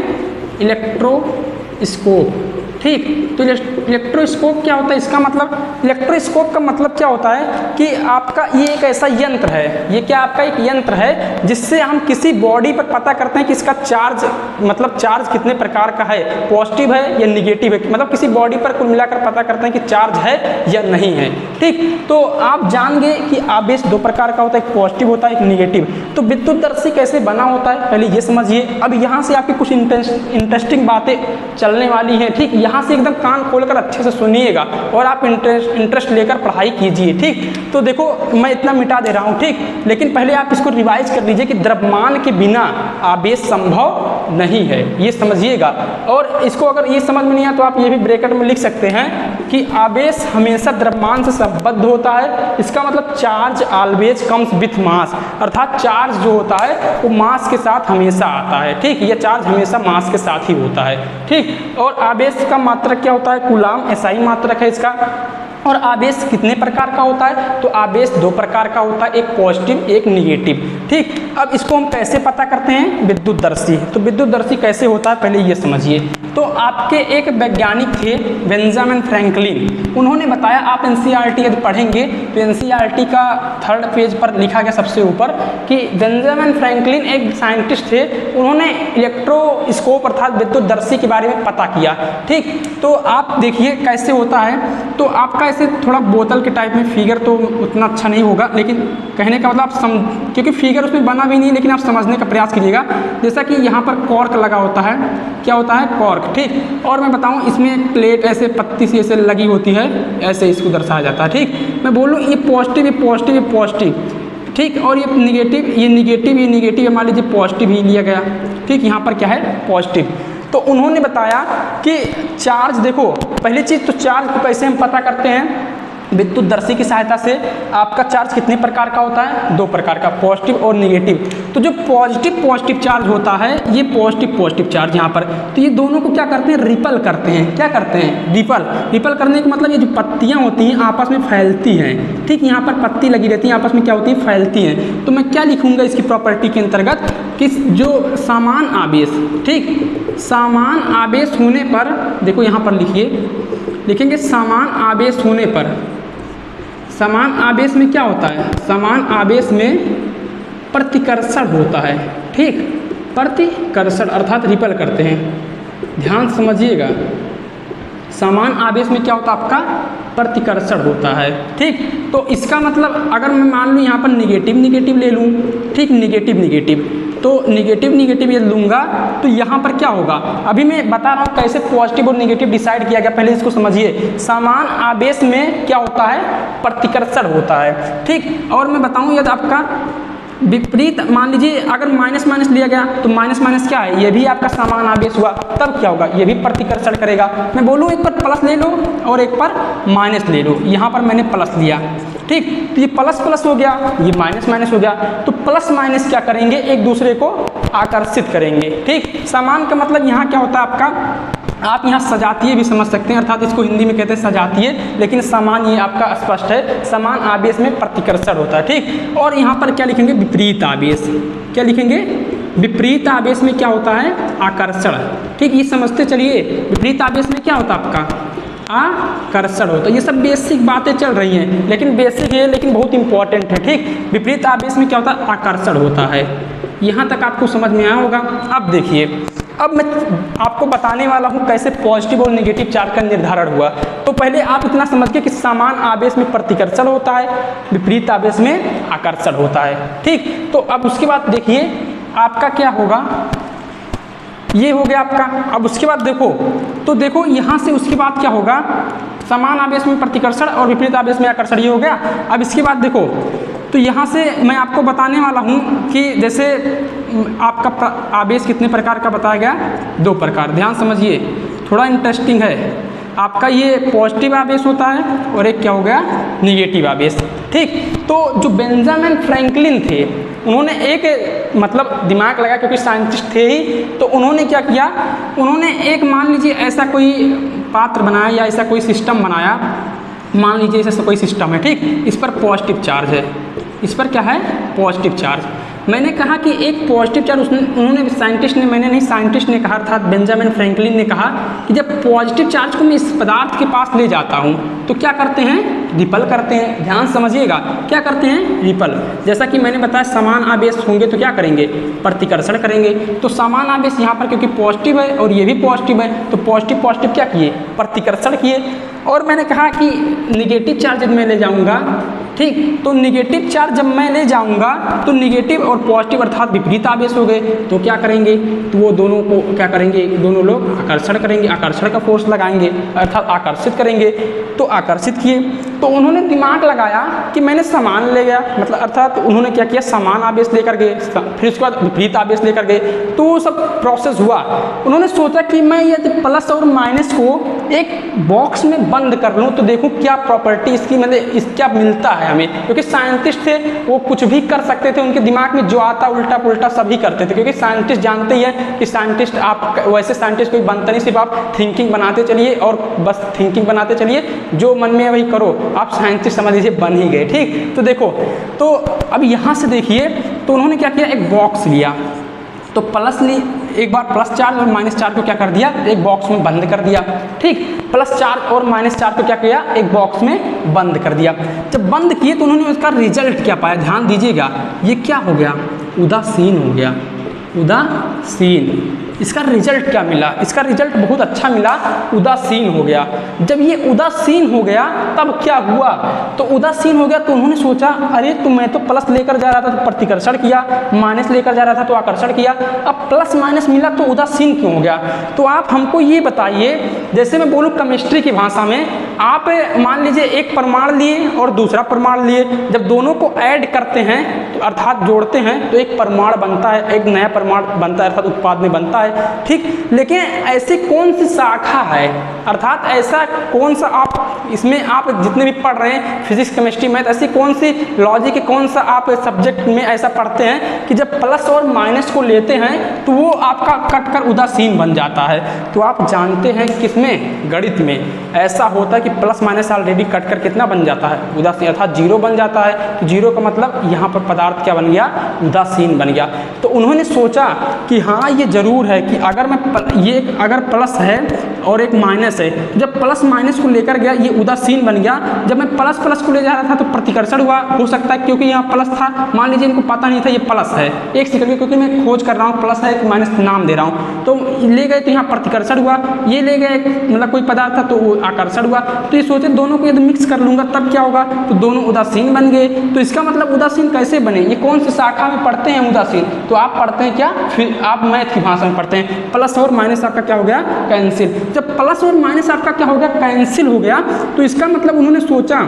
इलेक्ट्रोस्कोप। ठीक, तो इलेक्ट्रोस्कोप क्या होता है? इसका मतलब, इलेक्ट्रोस्कोप का मतलब क्या होता है कि आपका ये एक ऐसा यंत्र है, ये क्या आपका एक यंत्र है जिससे हम किसी बॉडी पर पता करते हैं कि इसका चार्ज, मतलब चार्ज कितने प्रकार का है, पॉजिटिव है या निगेटिव है, मतलब किसी बॉडी पर कुल मिलाकर पता करते हैं कि चार्ज है या नहीं है। ठीक, तो आप जान गए कि आवेश दो प्रकार का होता है, एक पॉजिटिव होता है, एक निगेटिव। तो विद्युतदर्शी कैसे बना होता है पहले ये समझिए। अब यहाँ से आपकी कुछ इंटरेस्टिंग बातें चलने वाली हैं। ठीक, यहाँ से एकदम कान खोलकर अच्छे से सुनिएगा और आप इंटरेस्ट लेकर पढ़ाई कीजिए। ठीक, तो देखो मैं इतना मिटा दे रहा हूँ, ठीक, लेकिन पहले आप इसको रिवाइज कर लीजिए कि द्रव्यमान के बिना आवेश संभव नहीं है, ये समझिएगा। और इसको अगर ये समझ में नहीं आया तो आप ये भी ब्रैकेट में लिख सकते हैं कि आवेश हमेशा द्रव्यमान से संबद्ध होता है। इसका मतलब charge always comes with mass, अर्थात चार्ज जो होता है वो मास के साथ हमेशा आता है। ठीक, ये चार्ज हमेशा मास के साथ ही होता है। ठीक, और आवेश का मात्रक क्या होता है? कूलाम, एसआई मात्रक है इसका। और आवेश कितने प्रकार का होता है? तो आवेश दो प्रकार का होता है, एक पॉजिटिव एक निगेटिव। ठीक, अब इसको हम कैसे पता करते हैं? विद्युतदर्शी। तो विद्युतदर्शी कैसे होता है पहले ये समझिए। तो आपके एक वैज्ञानिक थे बेंजामिन फ्रैंकलिन, उन्होंने बताया, आप एनसीईआरटी यदि पढ़ेंगे तो एनसीईआरटी का 3rd पेज पर लिखा गया सबसे ऊपर कि बेंजामिन फ्रैंकलिन एक साइंटिस्ट थे, उन्होंने इलेक्ट्रोस्कोप अर्थात विद्युतदर्शी के बारे में पता किया। ठीक, तो आप देखिए कैसे होता है। तो आपका ऐसे थोड़ा बोतल के टाइप में फिगर तो उतना अच्छा नहीं होगा, लेकिन कहने का मतलब आप क्योंकि फिगर उसमें बना भी नहीं, लेकिन आप समझने का प्रयास कीजिएगा। जैसा कि यहाँ पर कॉर्क लगा होता है, क्या होता है? कॉर्क। ठीक, और मैं बताऊँ इसमें एक प्लेट ऐसे पत्ती सी ऐसे लगी होती है, ऐसे इसको दर्शाया जाता है। ठीक, मैं बोलूँ ये पॉजिटिव, ये पॉजिटिव, ये पॉजिटिव। ठीक, और ये निगेटिव, ये निगेटिव, ये निगेटिव, मान लीजिए पॉजिटिव ही लिया गया। ठीक, यहाँ पर क्या है? पॉजिटिव। तो उन्होंने बताया कि चार्ज, देखो पहली चीज़ तो चार्ज को कैसे हम पता करते हैं? विद्युतदर्शी की सहायता से। आपका चार्ज कितने प्रकार का होता है? दो प्रकार का, पॉजिटिव और निगेटिव। तो जो पॉजिटिव चार्ज होता है, ये पॉजिटिव चार्ज यहाँ पर, तो ये दोनों को क्या करते हैं? रिपल करते हैं। क्या करते हैं? रिपल करने का मतलब ये जो पत्तियाँ होती हैं आपस में फैलती हैं। ठीक, यहाँ पर पत्ती लगी रहती है, आपस में क्या होती है? फैलती हैं। तो मैं क्या लिखूँगा इसकी प्रॉपर्टी के अंतर्गत कि जो समान आवेश, ठीक, समान आवेश होने पर, देखो यहाँ पर लिखेंगे समान आवेश होने पर, समान आवेश में क्या होता है? समान आवेश में प्रतिकर्षण होता है। ठीक, प्रतिकर्षण अर्थात रिपल करते हैं। ध्यान समझिएगा, समान आवेश में क्या होता है? आपका प्रतिकर्षण होता है। ठीक, तो इसका मतलब अगर मैं मान लूँ यहाँ पर निगेटिव ले लूँ, ठीक, निगेटिव, तो निगेटिव निगेटिव ये लूँगा तो यहाँ पर क्या होगा, अभी मैं बता रहा हूँ कैसे पॉजिटिव और निगेटिव डिसाइड किया गया, पहले इसको समझिए। समान आवेश में क्या होता है, प्रतिकर्षण होता है, ठीक। और मैं बताऊँ यदि आपका विपरीत, मान लीजिए अगर माइनस माइनस लिया गया तो माइनस माइनस क्या है, ये भी आपका समान आवेश हुआ, तब क्या होगा, ये भी प्रतिकर्षण करेगा। मैं बोलूँ एक पर प्लस ले लो और एक पर माइनस ले लो, यहाँ पर मैंने प्लस लिया, ठीक, तो ये प्लस प्लस हो गया, ये माइनस माइनस हो गया, तो प्लस माइनस क्या करेंगे, एक दूसरे को आकर्षित करेंगे, ठीक। समान का मतलब यहाँ क्या होता है आपका, आप यहाँ सजातीय भी समझ सकते हैं, अर्थात इसको हिंदी में कहते हैं सजातीय, लेकिन समान ये आपका स्पष्ट है, समान आवेश में प्रतिकर्षण होता है, ठीक। और यहाँ पर क्या लिखेंगे, विपरीत आवेश, क्या लिखेंगे, विपरीत आवेश में क्या होता है, आकर्षण, ठीक। ये समझते चलिए, विपरीत आवेश में क्या होता है आपका, आकर्षण होता है। ये सब बेसिक बातें चल रही हैं, लेकिन बेसिक है लेकिन बहुत इंपॉर्टेंट है, ठीक। विपरीत आवेश में क्या होता है, आकर्षण होता है। यहाँ तक आपको समझ में आया होगा। अब देखिए, अब मैं आपको बताने वाला हूँ कैसे पॉजिटिव और नेगेटिव चार्ज का निर्धारण हुआ। तो पहले आप इतना समझिए कि समान आवेश में प्रतिकर्षण होता है, विपरीत आवेश में आकर्षण होता है, ठीक। तो अब उसके बाद देखिए आपका क्या होगा, ये हो गया आपका। अब उसके बाद देखो, तो देखो यहाँ से उसके बाद क्या होगा, समान आवेश में प्रतिकर्षण और विपरीत आवेश में आकर्षण, ये हो गया। अब इसके बाद देखो, तो यहाँ से मैं आपको बताने वाला हूँ कि जैसे आपका आवेश कितने प्रकार का बताया गया, 2 प्रकार, ध्यान समझिए, थोड़ा इंटरेस्टिंग है। आपका ये पॉजिटिव आवेश होता है और एक क्या हो गया, निगेटिव आवेश, ठीक। तो जो बेंजामिन फ्रैंकलिन थे, उन्होंने एक मतलब दिमाग लगा, क्योंकि साइंटिस्ट थे ही, तो उन्होंने क्या किया, उन्होंने एक मान लीजिए ऐसा कोई पात्र बनाया या ऐसा कोई सिस्टम बनाया, मान लीजिए ऐसा कोई सिस्टम है, ठीक। इस पर पॉजिटिव चार्ज है, इस पर क्या है, पॉजिटिव चार्ज। मैंने कहा कि एक पॉजिटिव चार्ज, उन्होंने साइंटिस्ट ने, मैंने नहीं, साइंटिस्ट ने कहा था, बेंजामिन फ्रैंकलिन ने कहा कि जब पॉजिटिव चार्ज को मैं इस पदार्थ के पास ले जाता हूँ तो क्या करते हैं, रिपल करते हैं। ध्यान समझिएगा, क्या करते हैं, रिपल। जैसा कि मैंने बताया समान आवेश होंगे तो क्या करेंगे, प्रतिकर्षण करेंगे। तो समान आवेश यहाँ पर क्योंकि पॉजिटिव है और ये भी पॉजिटिव है, तो पॉजिटिव पॉजिटिव क्या किए, प्रतिकर्षण किए। और मैंने कहा कि निगेटिव चार्ज जब मैं ले जाऊँगा, ठीक, तो निगेटिव चार्ज जब मैं ले जाऊंगा तो निगेटिव और पॉजिटिव अर्थात विपरीत आवेश हो गए, तो क्या करेंगे, तो वो दोनों को क्या करेंगे, दोनों लोग आकर्षण करेंगे, आकर्षण का फोर्स लगाएंगे, अर्थात आकर्षित करेंगे। तो आकर्षित किए, तो उन्होंने दिमाग लगाया कि मैंने समान ले गया, मतलब अर्थात उन्होंने क्या किया, समान आवेश लेकर गए, फिर उसके बाद विपरीत आवेश लेकर गए, तो वो सब प्रोसेस हुआ। उन्होंने सोचा कि मैं यदि प्लस और माइनस को एक बॉक्स में बंद कर लूँ तो देखूँ क्या प्रॉपर्टी इसकी, मतलब इस क्या मिलता है हमें, क्योंकि साइंटिस्ट थे, वो कुछ भी कर सकते थे, उनके दिमाग में जो आता उल्टा पुल्टा सभी करते थे, क्योंकि साइंटिस्ट जानते ही हैं कि साइंटिस्ट, आप वैसे साइंटिस्ट कोई बनता नहीं, सिर्फ आप थिंकिंग बनाते चलिए और बस थिंकिंग बनाते चलिए, जो मन में है वही करो, आप साइंटिस्ट समझ लीजिए बन ही गए, ठीक। तो देखो, तो अब यहाँ से देखिए, तो उन्होंने क्या किया, एक बॉक्स लिया, तो प्लस ली, एक बार प्लस चार्ज और माइनस चार्ज को क्या कर दिया, एक बॉक्स में बंद कर दिया, ठीक। प्लस चार्ज और माइनस चार्ज को क्या किया, एक बॉक्स में बंद कर दिया। जब बंद किए तो उन्होंने उसका रिजल्ट क्या पाया, ध्यान दीजिएगा, ये क्या हो गया, उदासीन हो गया, उदासीन। इसका रिजल्ट क्या मिला, इसका रिजल्ट बहुत अच्छा मिला, उदासीन हो गया। जब ये उदासीन हो गया तब क्या हुआ, तो उदासीन हो गया तो उन्होंने सोचा, अरे तो मैं तो प्लस लेकर जा रहा था तो प्रतिकर्षण किया, माइनस लेकर जा रहा था तो आकर्षण किया, अब प्लस माइनस मिला तो उदासीन क्यों हो गया। तो आप हमको ये बताइए, जैसे मैं बोलूँ केमिस्ट्री की भाषा में, आप मान लीजिए एक परमाणु लिए और दूसरा परमाणु लिए, जब दोनों को ऐड करते हैं तो अर्थात जोड़ते हैं तो एक परमाणु बनता है, एक नया परमाणु बनता है, अर्थात उत्पाद में बनता है, ठीक। लेकिन ऐसी कौन सी शाखा है, अर्थात ऐसा कौन सा, आप इसमें आप जितने भी पढ़ रहे हैं फिजिक्स केमिस्ट्री मैथ, ऐसी कौन सी लॉजिक के कौन सा आप सब्जेक्ट में ऐसा पढ़ते हैं कि जब प्लस और माइनस को लेते हैं तो वो आपका कट कर उदासीन बन जाता है। तो आप जानते हैं किसमें, गणित में ऐसा होता है कि प्लस माइनस ऑलरेडी कट कर कितना बन जाता है, उदासीन, अर्थात जीरो बन जाता है। तो जीरो का मतलब यहाँ पर पदार्थ क्या बन गया, उदासीन बन गया। तो उन्होंने सोचा कि हाँ ये जरूर है है कि अगर अगर प्लस है और एक माइनस है, जब प्लस माइनस को लेकर गया ये उदासीन बन गया। जब मैं प्लस प्लस को ले जा रहा था तो प्रतिकर्षण हुआ, हो सकता है क्योंकि यहाँ प्लस था, मान लीजिए इनको पता नहीं था ये प्लस है, एक सेकंड में क्योंकि मैं खोज कर रहा हूँ प्लस है कि माइनस नाम दे रहा हूँ, तो ले गए तो यहाँ प्रतिकर्षण हुआ, ये ले गए मतलब कोई पदार्थ था तो वो आकर्षण हुआ। तो ये सोचे दोनों को यदि मिक्स कर लूँगा तब क्या होगा, तो दोनों उदासीन बन गए। तो इसका मतलब उदासीन कैसे बने, ये कौन सी शाखा में पढ़ते हैं उदासीन, तो आप पढ़ते हैं क्या, फिर आप मैथ की भाषा में पढ़ते हैं, प्लस और माइनस आपका क्या हो गया, कैंसिल। जब प्लस और माइनस आपका क्या हो गया, कैंसिल हो गया, तो इसका मतलब उन्होंने सोचा,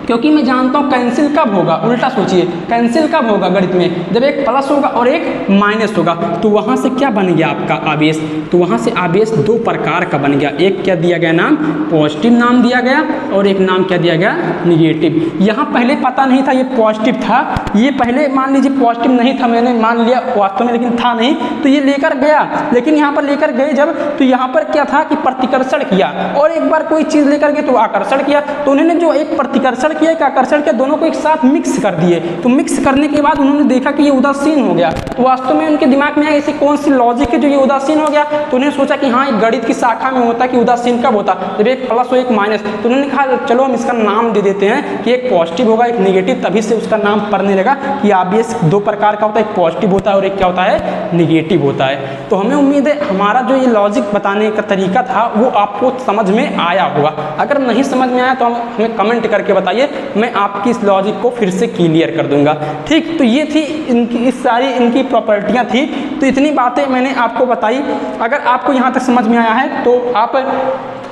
क्योंकि मैं जानता हूँ कैंसिल कब होगा, उल्टा सोचिए कैंसिल कब होगा गणित में, जब एक प्लस होगा और एक माइनस होगा। तो वहाँ से क्या बन गया आपका आवेश, तो वहाँ से आवेश दो प्रकार का बन गया, एक क्या दिया गया नाम, पॉजिटिव नाम दिया गया, और एक नाम क्या दिया गया, निगेटिव। यहाँ पहले पता नहीं था ये पॉजिटिव था, ये पहले मान लीजिए पॉजिटिव नहीं था, मैंने मान लिया वास्तव में लेकिन था नहीं, तो ये लेकर गया, लेकिन यहाँ पर लेकर गए जब, तो यहाँ पर क्या था कि प्रतिकर्षण किया, और एक बार कोई चीज़ लेकर गए तो आकर्षण किया, तो उन्होंने जो एक प्रतिकर्षण किया, एक आकर्षण किया, दोनों को एक साथ मिक्स कर दिए। तो मिक्स करने के बाद उन्होंने देखा कि ये उदासीन हो गया, तो वास्तव में उनके दिमाग में ऐसी कौन सी लॉजिक है जो ये उदासीन हो गया, तो उन्होंने सोचा कि हाँ एक गणित की शाखा में होता कि उदासीन कब होता, जब एक प्लस हो एक माइनस। तो उन्होंने कहा चलो हम इसका नाम दे देते हैं कि एक पॉजिटिव होगा एक निगेटिव, तभी से उसका नाम पड़ने लगा कि आवेश दो प्रकार का होता है, एक पॉजिटिव होता है और एक क्या होता है, निगेटिव होता है। तो हमें उम्मीद है हमारा जो ये लॉजिक बताने का तरीका था वो आपको समझ में आया होगा। अगर नहीं समझ में आया तो हमें कमेंट करके बताइए, मैं आपकी इस लॉजिक को फिर से क्लियर कर दूंगा। ठीक, तो ये थी इनकी सारी इनकी प्रॉपर्टियां थी, तो इतनी बातें मैंने आपको बताई। अगर आपको यहाँ तक समझ में आया है तो आप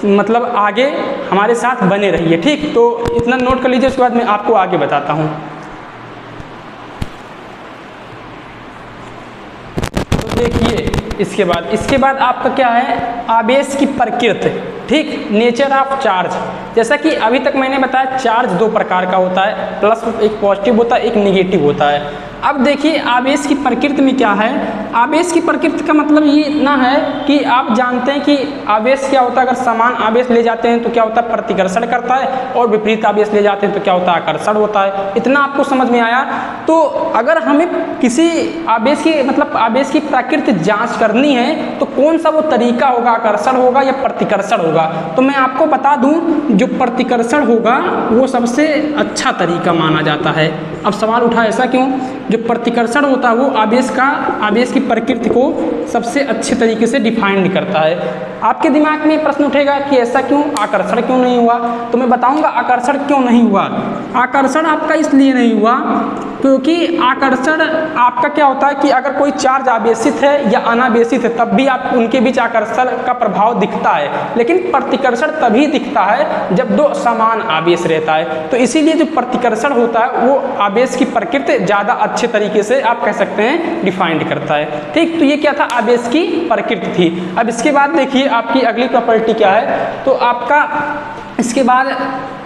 मतलब आगे हमारे साथ बने रहिए। ठीक, तो इतना नोट कर लीजिए, उसके बाद मैं आपको आगे बताता हूँ। तो देखिए इसके बाद आपका क्या है, आवेश की प्रकृति। ठीक, नेचर ऑफ चार्ज। जैसा कि अभी तक मैंने बताया चार्ज दो प्रकार का होता है, प्लस एक पॉजिटिव होता है एक निगेटिव होता है। अब देखिए आवेश की प्रकृति में क्या है, आवेश की प्रकृति का मतलब ये इतना है कि आप जानते हैं कि आवेश क्या होता है, अगर समान आवेश ले जाते हैं तो क्या होता है, प्रतिकर्षण करता है, और विपरीत आवेश ले जाते हैं तो क्या होता है, आकर्षण होता है। इतना आपको समझ में आया। तो अगर हमें किसी आवेश की मतलब आवेश की प्रकृति जांच करनी है तो कौन सा वो तरीका होगा, आकर्षण होगा या प्रतिकर्षण होगा, तो मैं आपको बता दूं जो प्रतिकर्षण होगा वो सबसे अच्छा तरीका माना जाता है। अब सवाल उठा ऐसा क्यों, जो प्रतिकर्षण होता है वो आवेश की प्रकृति को सबसे अच्छे तरीके से डिफाइन करता है। आपके दिमाग में प्रश्न उठेगा कि ऐसा क्यों, आकर्षण क्यों नहीं हुआ, तो मैं बताऊंगा आकर्षण क्यों नहीं हुआ। आकर्षण आपका इसलिए नहीं हुआ क्योंकि आकर्षण आपका क्या होता है कि अगर कोई चार्ज आवेशित है या अनावेशित है तब भी आप उनके बीच आकर्षण का प्रभाव दिखता है, लेकिन प्रतिकर्षण तभी दिखता है जब दो समान आवेश रहता है। तो इसीलिए जो प्रतिकर्षण होता है वो आवेश की प्रकृति ज़्यादा अच्छे तरीके से आप कह सकते हैं डिफाइंड करता है। ठीक, तो ये क्या था, आवेश की प्रकृति थी। अब इसके बाद देखिए आपकी अगली प्रॉपर्टी क्या है, तो आपका इसके बाद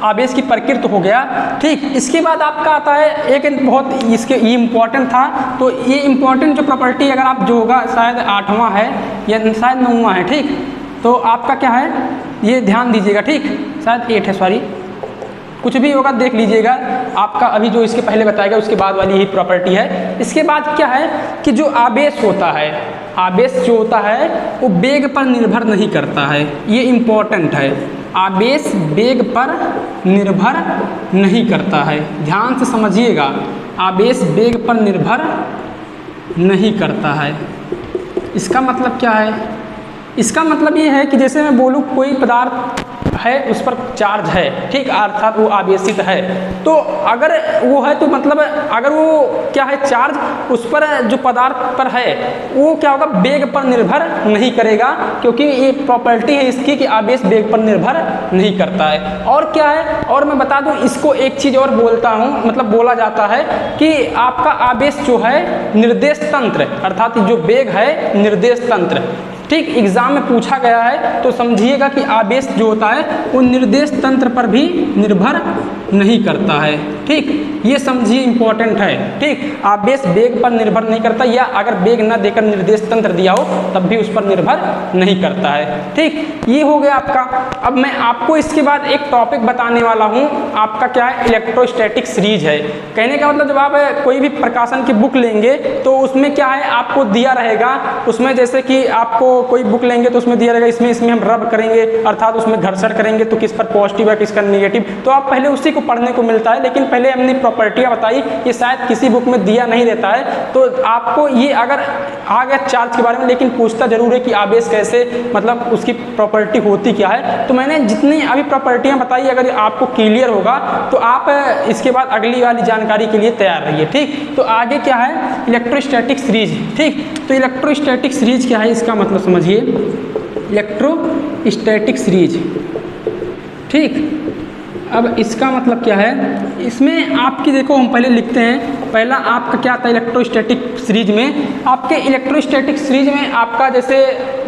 आवेश की प्रकृति हो गया। ठीक, इसके बाद आपका आता है एक बहुत इसके ये इम्पॉर्टेंट था, तो ये इम्पॉर्टेंट जो प्रॉपर्टी अगर आप जो होगा शायद 8वां है या शायद 9वां है। ठीक, तो आपका क्या है ये ध्यान दीजिएगा। ठीक, शायद 8 है, सॉरी, कुछ भी होगा देख लीजिएगा। आपका अभी जो इसके पहले बताएगा उसके बाद वाली ही प्रॉपर्टी है। इसके बाद क्या है कि जो आवेश होता है, आवेश जो होता है वो वेग पर निर्भर नहीं करता है, ये इम्पोर्टेंट है। आवेश वेग पर निर्भर नहीं करता है, ध्यान से समझिएगा, आवेश वेग पर निर्भर नहीं करता है। इसका मतलब क्या है, इसका मतलब ये है कि जैसे मैं बोलूँ कोई पदार्थ है उस पर चार्ज है, ठीक, अर्थात वो आवेशित है, तो अगर वो है तो मतलब अगर वो क्या है चार्ज उस पर जो पदार्थ पर है वो क्या होगा, वेग पर निर्भर नहीं करेगा, क्योंकि ये प्रॉपर्टी है इसकी कि आवेश वेग पर निर्भर नहीं करता है। और क्या है, और मैं बता दूं इसको एक चीज़ और बोलता हूँ, मतलब बोला जाता है कि आपका आवेश जो है निर्देश तंत्र, अर्थात जो वेग है निर्देश तंत्र, ठीक, एग्जाम में पूछा गया है तो समझिएगा कि आवेश जो होता है वो निर्देश तंत्र पर भी निर्भर नहीं करता है। ठीक, ये समझिए इंपॉर्टेंट है। ठीक, आवेश वेग पर निर्भर नहीं करता, या अगर वेग न देकर निर्देश तंत्र दिया हो तब भी उस पर निर्भर नहीं करता है। ठीक, ये हो गया आपका। अब मैं आपको इसके बाद एक टॉपिक बताने वाला हूँ, आपका क्या है, इलेक्ट्रोस्टैटिक सीरीज है। कहने का मतलब जब आप कोई भी प्रकाशन की बुक लेंगे तो उसमें क्या है, आपको दिया रहेगा, उसमें जैसे कि आपको कोई बुक लेंगे तो उसमें दिया रहेगा इसमें हम रब करेंगे, अर्थात उसमें घर्षण करेंगे तो किस पर पॉजिटिव है किसका निगेटिव, तो आप पहले उसी को पढ़ने को मिलता है। लेकिन पहले हमने प्रॉपर्टियाँ बताई, ये शायद किसी बुक में दिया नहीं रहता है, तो आपको ये अगर आ गया चार्ज के बारे में, लेकिन पूछता जरूर है कि आवेश कैसे, मतलब उसकी प्रॉपर्टी होती क्या है। तो मैंने जितनी अभी प्रॉपर्टियाँ बताई, अगर आपको क्लियर होगा तो आप इसके बाद अगली वाली जानकारी के लिए तैयार रहिए। ठीक, तो आगे क्या है, इलेक्ट्रोस्टैटिक सीरीज। ठीक, तो इलेक्ट्रोस्टैटिक सीरीज क्या है, इसका मतलब समझिए, इलेक्ट्रोस्टैटिक सीरीज। ठीक, अब इसका मतलब क्या है, इसमें आपकी देखो हम पहले लिखते हैं, पहला आपका क्या आता है इलेक्ट्रोस्टैटिक सीरीज में, आपके इलेक्ट्रोस्टैटिक सीरीज में आपका जैसे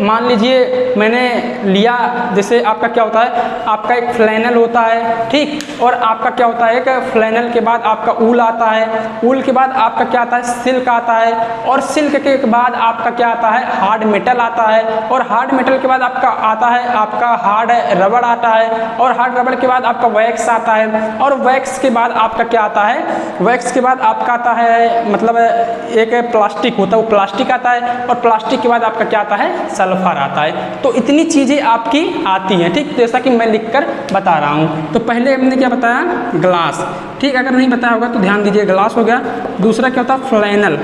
मान लीजिए मैंने लिया, जैसे आपका क्या होता है, आपका एक फ्लैनल होता है। ठीक, और आपका क्या होता है, एक फ्लैनल के बाद आपका ऊल आता है, ऊल के बाद आपका क्या आता है, सिल्क आता है, और सिल्क के बाद आपका क्या आता है, हार्ड मेटल आता है, और हार्ड मेटल के बाद आपका आता है आपका हार्ड रबड़ आता है, और हार्ड रबड़ के बाद आपका वैक्स आता है, और वैक्स के बाद आपका क्या आता है, वैक्स के बाद आपका आता है मतलब एक प्लास्टिक होता है, वो प्लास्टिक आता है, और प्लास्टिक के बाद आपका क्या आता है, सल्फर आता है। तो इतनी चीज़ें आपकी आती हैं। ठीक, जैसा कि मैं लिखकर बता रहा हूँ। तो पहले हमने क्या बताया, ग्लास। ठीक, अगर नहीं बताया होगा तो ध्यान दीजिए, ग्लास हो गया। दूसरा क्या होता है, फ्लैनल।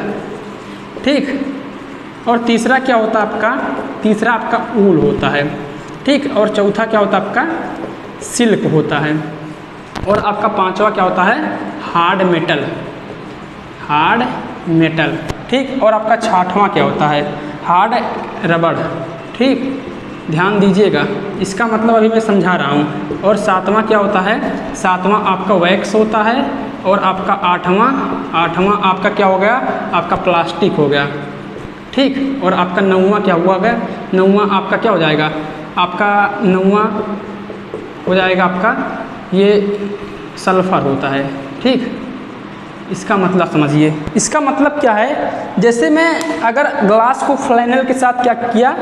ठीक, और तीसरा क्या होता है आपका, तीसरा आपका ऊल होता है। ठीक, और चौथा क्या होता है आपका, सिल्क होता है, और आपका पांचवा क्या होता है, हार्ड मेटल, हार्ड मेटल। ठीक, और आपका छठवां क्या होता है, हार्ड रबड़। ठीक, ध्यान दीजिएगा, इसका मतलब अभी मैं समझा रहा हूँ। और सातवां क्या होता है, सातवां आपका वैक्स होता है, और आपका आठवां आपका क्या हो गया, आपका प्लास्टिक हो गया। ठीक, और आपका नौवां क्या हुआ गया, नौवां आपका क्या हो जाएगा, आपका नौवां हो जाएगा आपका ये सल्फर होता है। ठीक, इसका मतलब समझिए, इसका मतलब क्या है, जैसे मैं अगर ग्लास को फ्लैनल के साथ क्या किया,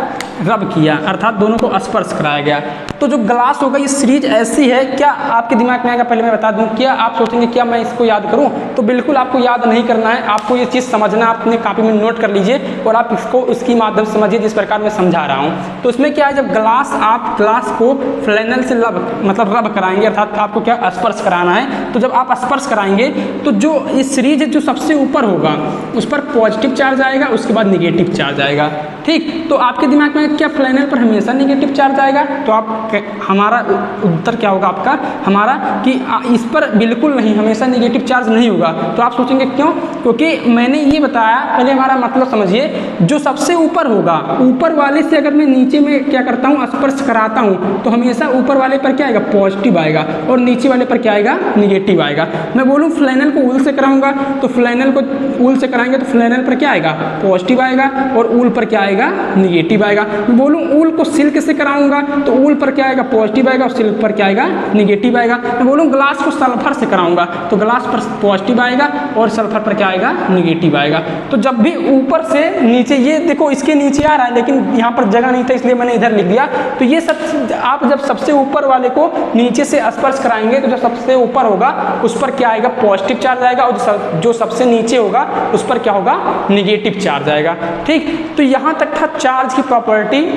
रब किया, अर्थात दोनों को स्पर्श कराया गया, तो जो ग्लास होगा ये सीरीज ऐसी है, क्या आपके दिमाग में आएगा, पहले मैं बता दूं, क्या आप सोचेंगे क्या मैं इसको याद करूं, तो बिल्कुल आपको याद नहीं करना है, आपको ये चीज़ समझना, आप अपनी कॉपी में नोट कर लीजिए और आप इसको उसकी माध्यम से समझिए जिस प्रकार मैं समझा रहा हूँ। तो इसमें क्या है, जब ग्लास आप ग्लास को फ्लैनल से रब कराएंगे, अर्थात आपको क्या स्पर्श कराना है, तो जब आप स्पर्श कराएंगे तो जो ये सीरीज है जो सबसे ऊपर होगा उस पर पॉजिटिव चार्ज आएगा, उसके बाद निगेटिव चार्ज आएगा। ठीक, तो आपके दिमाग में क्या फ्लैनल पर हमेशा निगेटिव चार्ज आएगा, तो आप हमारा उत्तर क्या होगा आपका, हमारा कि इस पर बिल्कुल नहीं, हमेशा निगेटिव चार्ज नहीं होगा। तो आप सोचेंगे क्यों, क्योंकि मैंने ये बताया, पहले हमारा मतलब समझिए, जो सबसे ऊपर होगा, ऊपर वाले से अगर मैं नीचे में क्या करता हूँ, स्पर्श कराता हूँ, तो हमेशा ऊपर वाले पर क्या आएगा, पॉजिटिव आएगा, और नीचे वाले पर क्या आएगा, निगेटिव आएगा। मैं बोलूँ फ्लैनल को ऊल से कराऊंगा, तो फ्लैनल को ऊल से कराएंगे तो फ्लैनल पर क्या आएगा, पॉजिटिव आएगा, और ऊल पर क्या आएगा, निगेटिव आएगा। मैं बोलूँ ऊल को सिल्क से कराऊंगा तो ऊल पर क्या आएगा, पॉजिटिव आएगा, और सिल्क पर क्या आएगा, निगेटिव आएगा। मैं बोलूँ ग्लास को सल्फर से कराऊंगा तो ग्लास पर पॉजिटिव आएगा और सल्फर पर क्या आएगा, निगेटिव आएगा। तो जब भी ऊपर से नीचे, ये देखो इसके नीचे आ रहा है लेकिन यहाँ पर जगह नहीं था इसलिए मैंने इधर लिख दिया, तो ये सब आप जब सबसे ऊपर वाले को नीचे से स्पर्श कराएंगे तो जो सबसे ऊपर होगा उस पर क्या आएगा, पॉजिटिव चार्ज आएगा, और जो सबसे नीचे होगा उस पर क्या होगा, निगेटिव चार्ज आएगा। ठीक, तो यहाँ तक था चार्ज की प्रॉपर्टी,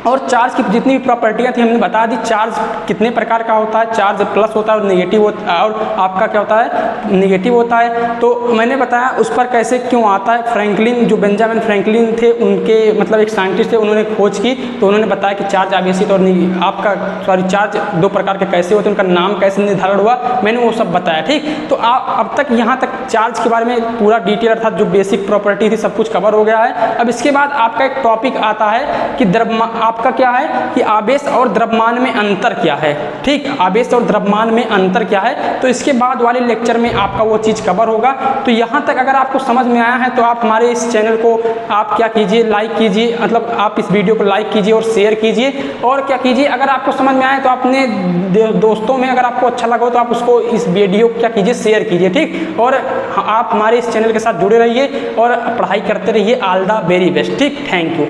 और चार्ज की जितनी भी प्रॉपर्टियाँ थी हमने बता दी। चार्ज कितने प्रकार का होता है, चार्ज प्लस होता है और निगेटिव होता है, और आपका क्या होता है, निगेटिव होता है। तो मैंने बताया उस पर कैसे क्यों आता है। फ्रैंकलिन, जो बेंजामिन फ्रैंकलिन थे, उनके मतलब एक साइंटिस्ट थे, उन्होंने खोज की तो उन्होंने बताया कि चार्ज आवेशित और आपका चार्ज दो प्रकार के कैसे होते हैं, उनका नाम कैसे निर्धारण हुआ, मैंने वो सब बताया। ठीक, तो आप अब तक यहाँ तक चार्ज के बारे में पूरा डिटेल, अर्थात जो बेसिक प्रॉपर्टी थी सब कुछ कवर हो गया है। अब इसके बाद आपका एक टॉपिक आता है कि आपका क्या है कि आवेश और द्रव्यमान में अंतर क्या है। ठीक, आवेश और द्रव्यमान में अंतर क्या है, तो इसके बाद वाले लेक्चर में आपका वो चीज़ कवर होगा। तो यहाँ तक अगर आपको समझ में आया है तो आप हमारे इस चैनल को आप क्या कीजिए, लाइक कीजिए, मतलब आप इस वीडियो को लाइक कीजिए और शेयर कीजिए। और क्या कीजिए, अगर आपको समझ में आए तो अपने दोस्तों में अगर आपको अच्छा लगा हो तो आप उसको इस वीडियो को क्या कीजिए, शेयर कीजिए। ठीक, और आप हमारे इस चैनल के साथ जुड़े रहिए और पढ़ाई करते रहिए। All the very best. ठीक, थैंक यू।